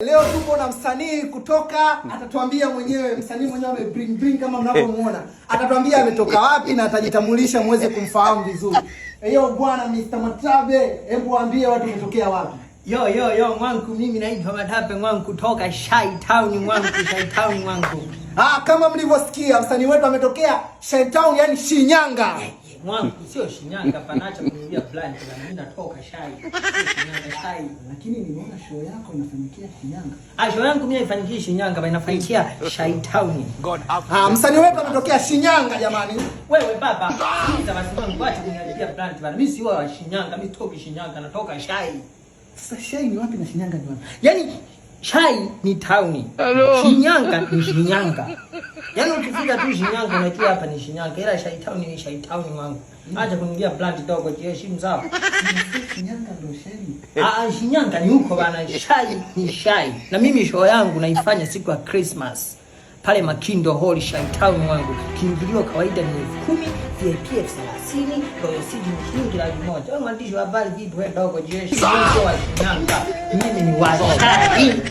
Leo tupo na msanii kutoka, atatuambia mwenyewe, msanii mwenyewe ame bring kama mnavyomuona. Atatuambia ametoka wapi na atajitambulisha muweze kumfahamu vizuri. Hiyo bwana Mr. Matabe, hebu waambie watu umetokea wapi? Yo mwangu, mimi naitwa Matabe mwangu kutoka Shai Town mwangu. Kama mlivyosikia msanii wetu ametokea Shai Town, yani Shinyanga. Mwangu sio Shinyanga, panacha kununulia plan kwa mimi natoka Shai. Shinyanga Shai. Lakini nimeona show yako inafanyikia Shinyanga. Show yangu mimi haifanyikia Shinyanga, bali inafanyikia Shai Town. Msanii wetu ametokea Shinyanga jamani. Wewe baba, hiza basi mwangu acha kuniharibia plan bana. Mimi sio wa Shinyanga, mimi toki Shinyanga, natoka Shai. Sasa Shai ni wapi na Shinyanga ni wapi? Yaani Shai ni town. Shinyanga ni Shinyanga. Yaani ukifika tu Shinyanga unajua hapa ni Shinyanga, ila Shai Town ni Shai Town mwangu. Acha kunigia plant dogo jiheshimu sawa. Shinyanga ndio Shai. Shinyanga ni huko bana, Shai ni Shai. Na mimi show yangu naifanya siku ya Christmas. Pale Makindo Hall Shai Town mwangu. Kiingilio kawaida ni 10,000, VIP 30,000, Royal City ni shilingi 1,000. Wewe mwandishi wa habari vipi wewe dogo jiheshimu wa Shinyanga. Mimi ni wa Shai.